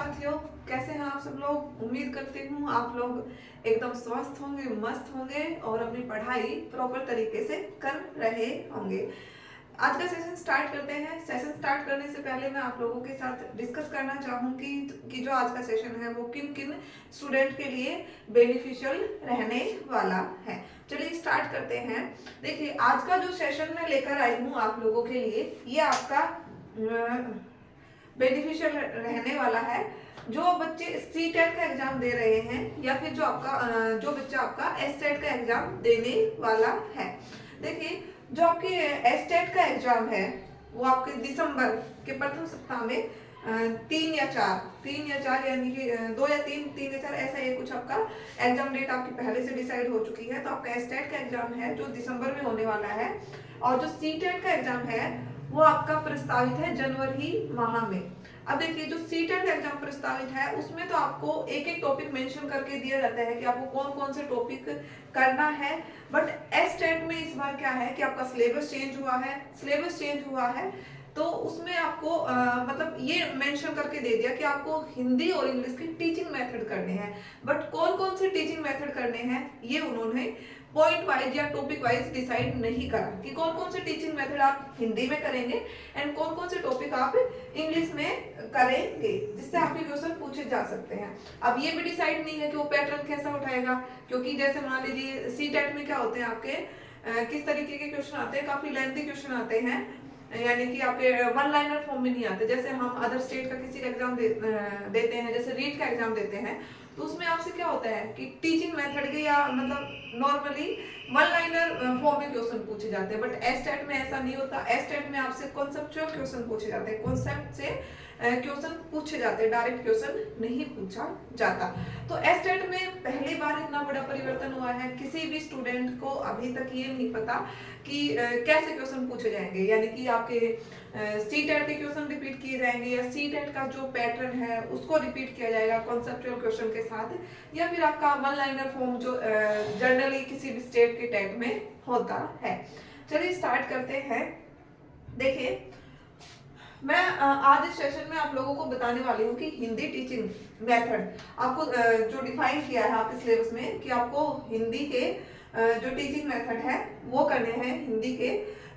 साथियों, कैसे हैं आप सब लोग। उम्मीद करती हूँ आप लोग एकदम स्वस्थ होंगे, मस्त होंगे और अपनी पढ़ाई प्रॉपर तरीके से कर रहे होंगे। आज का सेशन स्टार्ट करते हैं। सेशन स्टार्ट करने से पहले मैं आप लोगों के साथ डिस्कस करना चाहूँगी कि जो आज का सेशन है वो किन किन स्टूडेंट के लिए बेनिफिशियल रहने वाला है। चलिए स्टार्ट करते हैं। देखिए, आज का जो सेशन मैं लेकर आई हूँ आप लोगों के लिए, ये आपका बेनिफिशियल रहने वाला है। जो बच्चे सी-टेट का एग्जाम दे रहे हैं या फिर जो बच्चा आपका एस-टेट का एग्जाम देने वाला है। देखिए, जो आपके एस-टेट का एग्जाम है वो आपके दिसंबर के प्रथम सप्ताह में 3 या 4 यानी कि 2 या 3 या 4 ऐसा ये कुछ आपका एग्जाम डेट आपकी पहले से डिसाइड हो चुकी है। तो आपका एस-टेट का एग्जाम है जो दिसंबर में होने वाला है, और जो सी-टेट का एग्जाम है वो आपका प्रस्तावित है जनवरी माह में। अब देखिए, जो सी-टेट एग्जाम प्रस्तावित है उसमें तो आपको एक एक टॉपिक मेंशन करके दिया जाता है कि आपको कौन कौन से टॉपिक करना है। बट एस-टेट में इस बार क्या है कि आपका सिलेबस चेंज हुआ है। तो उसमें आपको मतलब ये मेंशन करके दे दिया कि आपको हिंदी और इंग्लिश की टीचिंग मेथड करने हैं। बट कौन कौन से टीचिंग मेथड करने हैं ये उन्होंने पॉइंट वाइज या टॉपिक वाइज डिसाइड नहीं करा कि कौन कौन से टीचिंग मेथड आप हिंदी में करेंगे एंड कौन कौन से टॉपिक आप इंग्लिश में करेंगे, जिससे आपके क्वेश्चन पूछे जा सकते हैं। अब ये भी डिसाइड नहीं है कि वो पैटर्न कैसा उठाएगा, क्योंकि जैसे मान लीजिए सी-टेट में क्या होते हैं आपके किस तरीके के क्वेश्चन आते हैं, काफी लेंथी क्वेश्चन आते हैं, यानी कि आपके वन लाइनर फॉर्म में नहीं आते। जैसे हम अदर स्टेट का किसी का एग्जाम देते हैं, जैसे रीट का एग्जाम देते हैं, तो उसमें आपसे क्या होता है कि टीचिंग मेथड के या मतलब नॉर्मली वन लाइनर फॉर्म में क्वेश्चन पूछे जाते हैं। बट एस-टेट में ऐसा नहीं होता। एस-टेट में आपसे कॉन्सेप्चुअल क्वेश्चन पूछे जाते हैं, कॉन्सेप्ट से क्वेश्चन पूछे जाते हैं, डायरेक्ट क्वेश्चन नहीं पूछा जाता। तो एस-टेट में पहली बार इतना बड़ा परिवर्तन हुआ है। किसी भी स्टूडेंट को अभी तक ये नहीं पता कि कैसे क्वेश्चन पूछे जाएंगे, यानी कि आपके सी-टेट के क्वेश्चन रिपीट किए जाएंगे या सी-टेट का जो पैटर्न है उसको रिपीट किया जाएगा कॉन्सेप्चुअल क्वेश्चन के साथ, या फिर आपका वन लाइनर फॉर्म जो जनरली किसी भी स्टेट के टेट में होता है। चलिए स्टार्ट करते हैं। देखिए, मैं आज इस सेशन में आप लोगों को बताने वाली हूँ कि हिंदी टीचिंग मेथड आपको जो डिफाइन किया है आपके सिलेबस में कि आपको हिंदी के जो टीचिंग मेथड है वो करने हैं। हिंदी के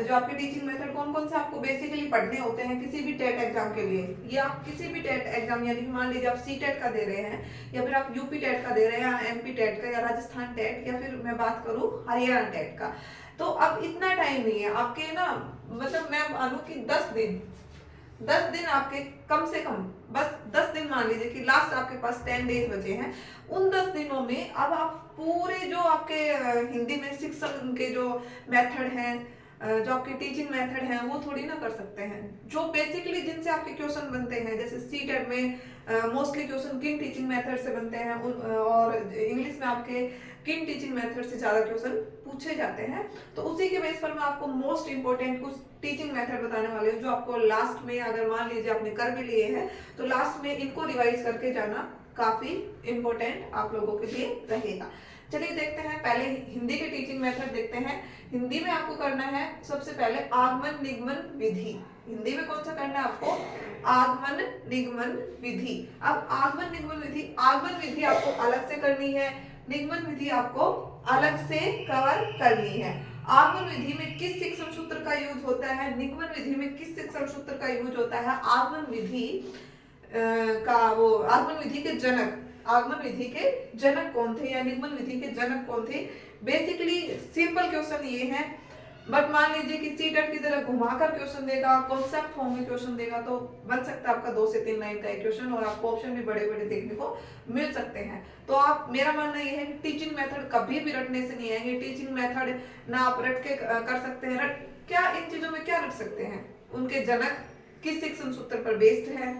जो आपके टीचिंग मेथड कौन कौन से आपको बेसिकली पढ़ने होते हैं किसी भी टेट एग्जाम के लिए, ये आप किसी भी टेट एग्जाम, यानी कि मान लीजिए आप सी-टेट का दे रहे हैं या फिर आप यूपी टेट का दे रहे हैं या एमपी टेट का या राजस्थान टेट या फिर मैं बात करूँ हरियाणा टेट का, तो अब इतना टाइम नहीं है आपके ना, मतलब मैं मानूं कि 10 दिन आपके कम से कम, बस 10 दिन मान लीजिए कि लास्ट आपके पास 10 डेज बचे हैं। उन 10 दिनों में अब आप पूरे जो आपके हिंदी में शिक्षण के जो मेथड हैं, जो आपके टीचिंग मेथड हैं वो थोड़ी ना कर सकते हैं। जो बेसिकली जिनसे आपके क्वेश्चन बनते हैं, जैसे सी-टेट में मोस्टली क्वेश्चन किन टीचिंग मेथड से बनते हैं और इंग्लिश में आपके किन टीचिंग मेथड से ज्यादा क्वेश्चन पूछे जाते हैं, तो उसी के बेस पर मैं आपको मोस्ट इंपोर्टेंट कुछ टीचिंग मेथड बताने वाली हूँ जो आपको लास्ट में, अगर मान लीजिए आपने कर भी लिए हैं तो लास्ट में इनको रिवाइज करके जाना काफी इंपॉर्टेंट आप लोगों के लिए रहेगा। चलिए देखते हैं, पहले हिंदी के टीचिंग मेथड देखते हैं। हिंदी में आपको करना है सबसे पहले आगमन निगमन विधि। हिंदी में कौन सा करना है आपको? आगमन निगमन विधि। अब आगमन विधि आपको अलग से करनी है, निगमन विधि आपको अलग से कवर करनी है। आगमन विधि में किस शिक्षण सूत्र का यूज होता है, निगमन विधि में किस शिक्षण सूत्र का यूज होता है, आगमन विधि आगमन विधि के जनक कौन थे या निगमन विधि के जनक कौन थे। बेसिकली सिंपल क्वेश्चन ये है, बट मान लीजिए कि सी-टेट की तरह घुमाकर क्वेश्चन देगा, कॉन्सेप्ट फॉर्म में क्वेश्चन देगा, तो बन सकता है आपका 2 से 3 लाइन का एक क्वेश्चन और आपको ऑप्शन भी बड़े बड़े देखने को मिल सकते हैं। तो आप, मेरा मानना ये है कि टीचिंग मेथड कभी भी रटने से नहीं आएंगे। टीचिंग मेथड ना आप रट के कर सकते हैं, क्या इन चीजों में क्या रट सकते हैं, उनके जनक किस शिक्षण सूत्र पर बेस्ड है,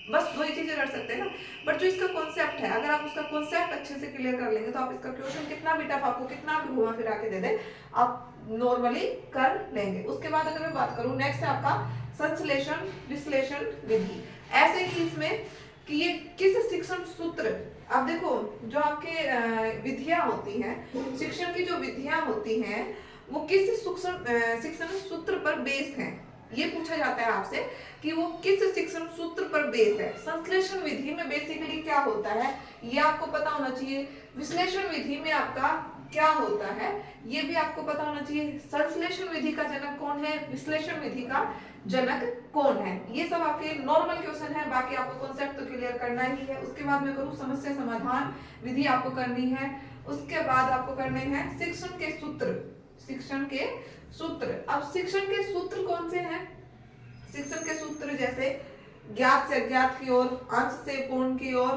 बस वही चीजें रट सकते हैं ना। बट जो इसका कॉन्सेप्ट है, अगर आप उसका कॉन्सेप्ट अच्छे से क्लियर कर लेंगे तो आप इसका क्वेश्चन कितना भी टफ आपको कितना भी घुमा फिरा के दे दे, आप नॉर्मली कर लेंगे। उसके बाद अगर मैं बात करूं, नेक्स्ट है आपका संश्लेषण विश्लेषण विधि। ऐसे ही इसमें कि ये किस शिक्षण सूत्र, अब देखो जो आपके विधियां होती हैं, शिक्षण की जो विधियां होती हैं वो किस शिक्षण सूत्र पर बेस्ड हैं, ये पूछा जाता है आपसे कि वो किस शिक्षण सूत्र पर बेस्ड है। संश्लेषण विधि में बेसिकली क्या होता है ये आपको पता होना चाहिए। विश्लेषण विधि में आपका क्या होता है ये भी आपको पता होना चाहिए। संश्लेषण विधि का जनक कौन है, विश्लेषण विधि का जनक कौन है, ये सब आपके नॉर्मल क्वेश्चन है। बाकी आपको कॉन्सेप्ट तो क्लियर करना ही है। उसके बाद में करूँ समस्या समाधान विधि आपको करनी है। उसके बाद आपको करने हैं शिक्षण के सूत्र। शिक्षण के सूत्र, अब शिक्षण के सूत्र कौन से हैं? शिक्षण के सूत्र जैसे ज्ञात से अज्ञात की ओर, अंश से पूर्ण की ओर,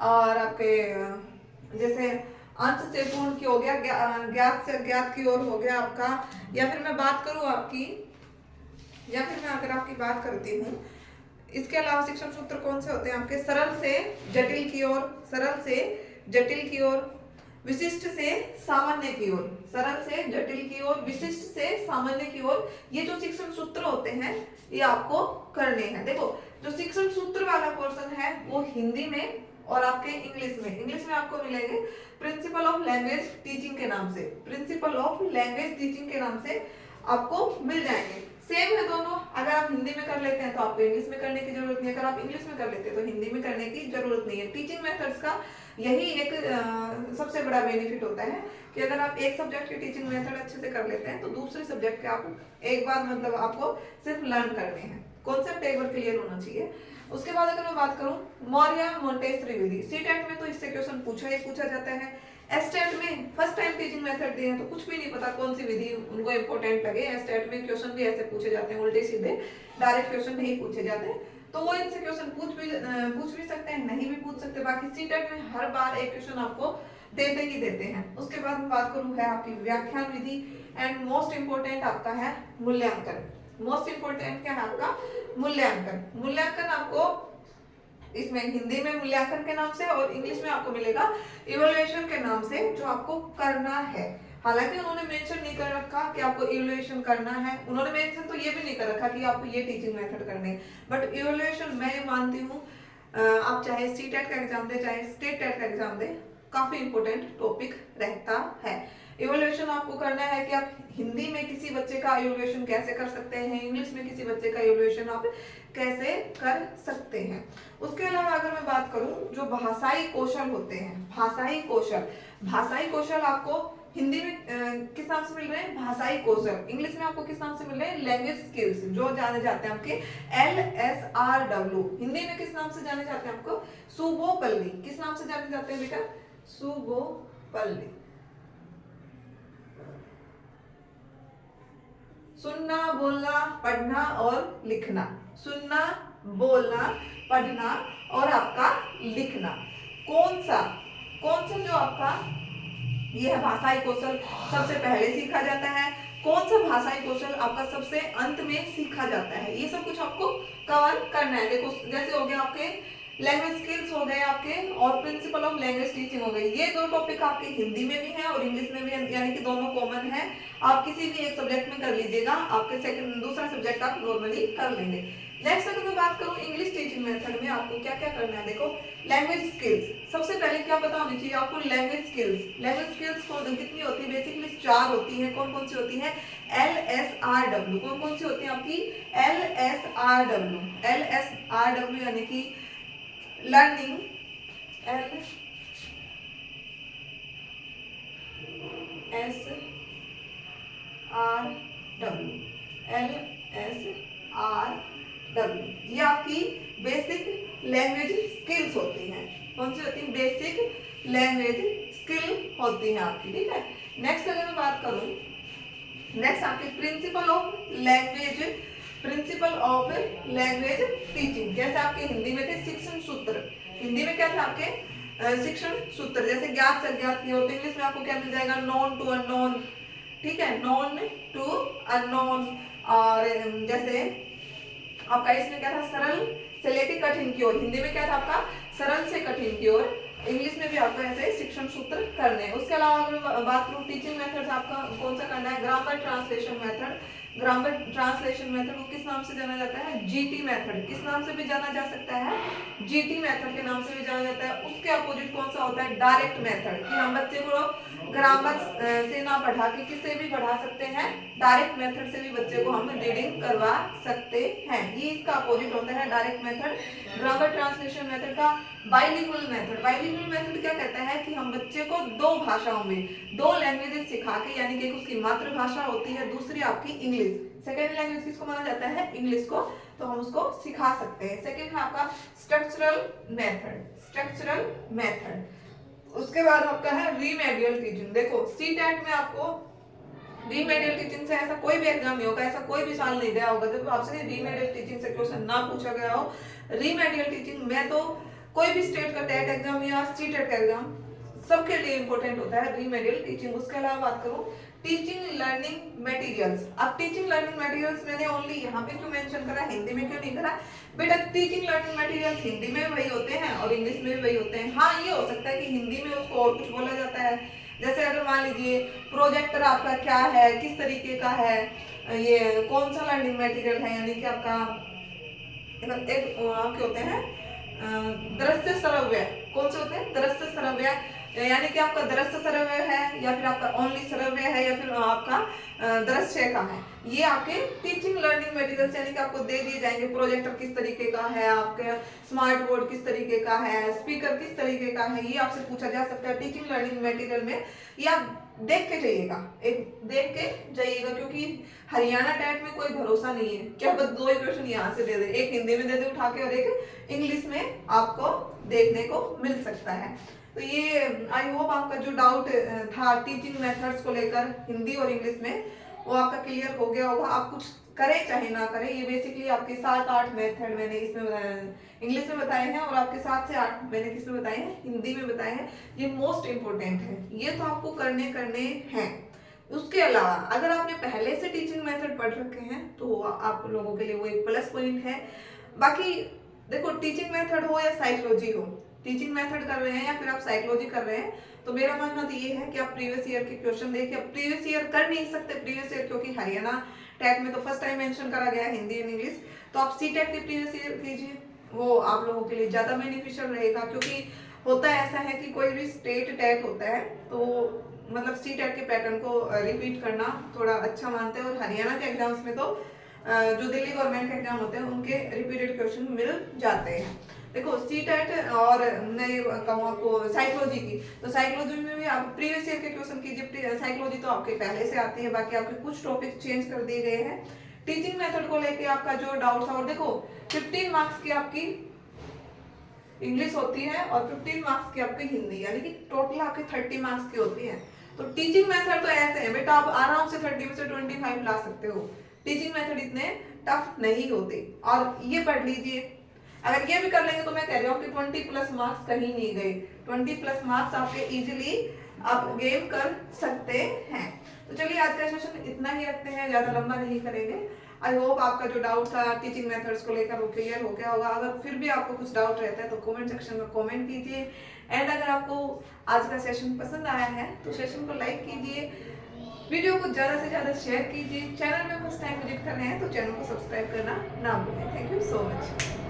और आपके जैसे अंश से पूर्ण की हो गया, ज्ञात से अज्ञात की ओर हो गया आपका। या फिर मैं बात करूं आपकी, या फिर मैं अगर आपकी बात करती हूँ, इसके अलावा शिक्षण सूत्र कौन से होते हैं आपके? सरल से जटिल की ओर, सरल से जटिल की ओर, विशिष्ट से सामान्य की ओर, सरल से जटिल की ओर, विशिष्ट से सामान्य की ओर, ये जो शिक्षण सूत्र होते हैं ये आपको करने हैं। देखो जो शिक्षण सूत्र वाला पोर्शन है वो हिंदी में और आपके इंग्लिश में आपको मिलेंगे प्रिंसिपल ऑफ लैंग्वेज टीचिंग के नाम से, प्रिंसिपल ऑफ लैंग्वेज टीचिंग के नाम से आपको मिल जाएंगे। सेम है दोनों। अगर आप हिंदी में कर लेते हैं तो आपको इंग्लिश में करने की जरूरत नहीं है, अगर आप इंग्लिश में कर लेते हैं तो हिंदी में करने की जरूरत नहीं है। टीचिंग मेथड्स का यही एक सबसे बड़ा बेनिफिट होता है कि अगर आप एक सब्जेक्ट की टीचिंग मेथड अच्छे से कर लेते हैं तो दूसरे सब्जेक्ट के आप एक बार मतलब आपको सिर्फ लर्न करने हैं, कॉन्सेप्ट एक बार क्लियर होना चाहिए। उसके बाद अगर मैं बात करूं मौर्य मोंटेसरी विधि, सीटेट में तो इससे क्वेश्चन पूछा जाता है। एस्टेट में फर्स्ट टाइम टीचिंग मेथड दिए हैं तो कुछ भी नहीं पता कौन सी विधि उनको इंपॉर्टेंट लगे। एस्टेट में क्वेश्चन भी ऐसे पूछे जाते हैं, उल्टे सीधे डायरेक्ट क्वेश्चन नहीं पूछे जाते, तो वो इनसे क्वेश्चन पूछ भी सकते हैं, नहीं भी पूछ सकते। बाकी सीटेट में हर बार एक क्वेश्चन आपको देते ही देते हैं। उसके बाद मैं बात करूं है आपकी व्याख्यान विधि, एंड मोस्ट इंपोर्टेंट आपका है मूल्यांकन। मोस्ट इंपोर्टेंट क्या है आपका? मूल्यांकन। मूल्यांकन आपको इसमें हिंदी में मूल्यांकन के नाम से और इंग्लिश में आपको मिलेगा इवैल्यूएशन के नाम से, जो आपको करना है। हालांकि उन्होंने मेंशन नहीं कर रखा कि आपको इवैल्यूएशन करना है, उन्होंने मेंशन तो ये भी नहीं कर रखा कि आपको ये टीचिंग मेथड करने, बट इवैल्यूएशन मैं मानती हूँ आप चाहे सीटेट का एग्जाम दे चाहे स्टेट टेट का एग्जाम दे, काफी इंपोर्टेंट टॉपिक रहता है। इवैल्यूएशन आपको करना है कि आप हिंदी में किसी बच्चे का इवैल्यूएशन कैसे कर सकते हैं, इंग्लिश में किसी बच्चे का इवैल्यूएशन आप कैसे कर सकते हैं। उसके अलावा अगर मैं बात करूं जो भाषाई कौशल होते हैं, भाषाई कौशल आपको हिंदी में किस नाम से मिल रहे हैं? भाषाई कौशल। इंग्लिश में आपको किस नाम से मिल रहे हैं? लैंग्वेज स्किल्स, जो जाने जाते हैं आपके LSRW। हिंदी में किस नाम से जाने जाते हैं आपको? सुबोपल्ली। किस नाम से जाने जाते हैं बेटा? सुबोपल्ली। सुनना, बोलना, पढ़ना और लिखना, सुनना, बोलना, पढ़ना और आपका लिखना। कौन सा जो आपका ये है भाषाई कौशल सबसे पहले सीखा जाता है, कौन सा भाषाई कौशल आपका सबसे अंत में सीखा जाता है, ये सब कुछ आपको कवर करना है। देखो जैसे हो गया आपके लैंग्वेज स्किल्स हो गए आपके, और प्रिंसिपल ऑफ लैंग्वेज टीचिंग हो गई। ये दो टॉपिक आपके हिंदी में भी है और इंग्लिश में भी है, यानी कि दोनों कॉमन है। आप किसी भी एक सब्जेक्ट में कर लीजिएगा, आपके दूसरा सब्जेक्ट आप नॉर्मली कर लेंगे। नेक्स्ट अगर मैं बात करूं इंग्लिश टीचिंग मेथड में आपको क्या क्या करना है, देखो लैंग्वेज स्किल्स सबसे पहले क्या पता होनी चाहिए आपको? लैंग्वेज स्किल्स कितनी होती है? बेसिकली 4 होती है। कौन कौन सी होती है? LSRW। कौन कौन सी होती है आपकी? LSRW यानी कि लर्निंग, LSRW ये आपकी बेसिक लैंग्वेज स्किल्स होती हैं। कौन सी होती है? बेसिक लैंग्वेज स्किल होती है आपकी, ठीक है। नेक्स्ट अगर मैं बात करूं, नेक्स्ट आपके प्रिंसिपल ऑफ लैंग्वेज टीचिंग। जैसे आपके हिंदी में थे शिक्षण सूत्र, हिंदी में क्या था आपके? शिक्षण सूत्र। जैसे ज्ञात से अज्ञात की होती है, इंग्लिश में आपको क्या मिल जाएगा? नॉन टू अननोन, ठीक है, नॉन टू अननोन। और जैसे आपका इसमें क्या था? सरल से लेकर कठिन की ओर, हिंदी में क्या था आपका? सरल से कठिन की ओर। इंग्लिश में भी आपको ऐसे शिक्षण सूत्र करने हैं। उसके अलावा अगर मैं बात करूं टीचिंग मेथड्स आपका कौन सा करना है? Grammar translation method. Grammar translation method को किस नाम से जाना जाता है? GT method. किस नाम से भी जाना जा सकता है? GT मेथड के नाम से भी जाना जाता है। उसके अपोजिट कौन सा होता है? डायरेक्ट मेथड, कि हम बच्चे को ग्रामर से ना पढ़ा के किससे भी पढ़ा सकते हैं, डायरेक्ट मेथड से भी बच्चे को हम रीडिंग करवा सकते हैं। ये इसका अपोजिट होता है direct method, grammar translation method का बाइलिंगुअल मेथड। बाइलिंगुअल मेथड क्या कहता है कि हम बच्चे को दो भाषाओं में, दो लैंग्वेजेस सिखा के, यानी कि एक उसकी मातृभाषा होती है, दूसरी आपकी इंग्लिश, सेकेंड लैंग्वेज किसको माना जाता है, इंग्लिश को, तो हम उसको सिखा सकते हैं। सेकेंड है आपका स्ट्रक्चरल मेथड, स्ट्रक्चरल मेथड। उसके बाद आपका है रीमेडियल टीचिंग। देखो सीटेट में आपको रीमेडियल टीचिंग से ऐसा कोई भी एग्जाम नहीं होगा, ऐसा कोई भी साल नहीं गया होगा जब आपसे रीमेडियल टीचिंग से क्वेश्चन ना पूछा गया हो। रीमेडियल टीचिंग में तो कोई भी स्टेट का टेट एग्जाम या सीटेट का एग्जाम सबके लिए इंपॉर्टेंट होता है रीमेडियल टीचिंग। उसके अलावा बात करूं टीचिंग लर्निंग मटेरियल्स। अब टीचिंग लर्निंग मटेरियल्स मैंने ओनली यहाँ पे क्यों मेंशन करा, हिंदी में क्यों नहीं करा? बेटा टीचिंग लर्निंग मटेरियल्स हिंदी में वही होते हैं और इंग्लिश में भी वही होते हैं। हाँ ये हो सकता है कि हिंदी में उसको और कुछ बोला जाता है, जैसे अगर मान लीजिए प्रोजेक्टर आपका क्या है, किस तरीके का है, ये कौन सा लर्निंग मटेरियल है, यानी कि आपका एक आपके होते हैं दृश्य श्रव्य, कौन से होते हैं दृश्य श्रव्य, यानी कि आपका दृश्य श्रव्य है या फिर आपका ओनली श्रव्य है या फिर आपका दृश्य का है। ये आपके टीचिंग लर्निंग मटेरियल्स यानी कि आपको दे दिए जाएंगे। प्रोजेक्टर किस तरीके का है, आपके स्मार्ट बोर्ड किस तरीके का है, स्पीकर किस तरीके का है, ये आपसे पूछा जा सकता है टीचिंग लर्निंग मटेरियल में। ये आप देख के जाइएगा, एक देख के जाइएगा, क्योंकि हरियाणा टेट में कोई भरोसा नहीं है क्या बस दो ही क्वेश्चन यहाँ से दे दे, एक हिंदी में दे दे उठा के और एक इंग्लिश में आपको देखने को मिल सकता है। तो ये आई होप आपका जो डाउट था टीचिंग मेथड्स को लेकर हिंदी और इंग्लिश में वो आपका क्लियर हो गया होगा। आप कुछ करें चाहे ना करें, ये बेसिकली आपके 7-8 मेथड मैंने इसमें इंग्लिश में बताए हैं और आपके 7 से 8 मैंने किस में बताए हैं, हिंदी में बताए हैं। ये मोस्ट इंपोर्टेंट है, ये तो आपको करने हैं। उसके अलावा अगर आपने पहले से टीचिंग मेथड पढ़ रखे हैं तो आप लोगों के लिए वो एक प्लस पॉइंट है। बाकी देखो टीचिंग मेथड हो या साइकोलॉजी हो, टीचिंग मेथड कर रहे हैं या फिर आप साइकोलॉजी कर रहे हैं, तो मेरा मानना तो ये है कि आप प्रीवियस ईयर के क्वेश्चन देखिए। अब प्रीवियस ईयर कर नहीं सकते प्रीवियस ईयर, क्योंकि हरियाणा टेट में तो फर्स्ट टाइम मेंशन करा गया है हिंदी एंड इंग्लिश, तो आप सी टेट की प्रीवियस ईयर कीजिए, वो आप लोगों के लिए ज्यादा बेनिफिशियल रहेगा। क्योंकि होता ऐसा है कि कोई भी स्टेट टेट होता है तो मतलब सी टेट के पैटर्न को रिपीट करना थोड़ा अच्छा मानते हैं, और हरियाणा के एग्जाम्स में तो जो दिल्ली गवर्नमेंट के एग्जाम होते हैं उनके रिपीटेड क्वेश्चन मिल जाते हैं। देखो सी टेट और मैं कहूँ आपको साइकोलॉजी की, तो साइकोलॉजी में भी आप प्रीवियस ईयर के क्वेश्चन कीजिए। साइकोलॉजी तो आपके पहले से आती है, बाकी आपके कुछ टॉपिक चेंज कर दिए गए हैं। टीचिंग मेथड को लेके आपका जो डाउट था, और देखो 15 मार्क्स की आपकी इंग्लिश होती है और 15 मार्क्स की आपकी हिंदी, यानी कि टोटल आपके 30 मार्क्स की होती है। तो टीचिंग मेथड तो ऐसे है बेटा, आप आराम से 30 में से 25 ला सकते हो। टीचिंग मेथड इतने टफ नहीं होते, और ये पढ़ लीजिए। अगर ये भी कर लेंगे तो मैं कह रही हूँ कि 20+ मार्क्स कहीं नहीं गए, 20+ मार्क्स आपके इजीली आप गेन कर सकते हैं। तो चलिए आज का सेशन इतना ही रखते हैं, ज्यादा लंबा नहीं करेंगे। आई होप आपका जो डाउट था टीचिंग मेथड्स को लेकर वो क्लियर हो गया होगा। अगर फिर भी आपको कुछ डाउट रहता है तो कमेंट सेक्शन में कमेंट कीजिए। एंड अगर आपको आज का सेशन पसंद आया है तो सेशन को लाइक कीजिए, वीडियो को ज़्यादा से ज़्यादा शेयर कीजिए। चैनल में फर्स्ट टाइम विजिट कर रहे हैं तो चैनल को सब्सक्राइब करना ना भूलें। Thank you so much.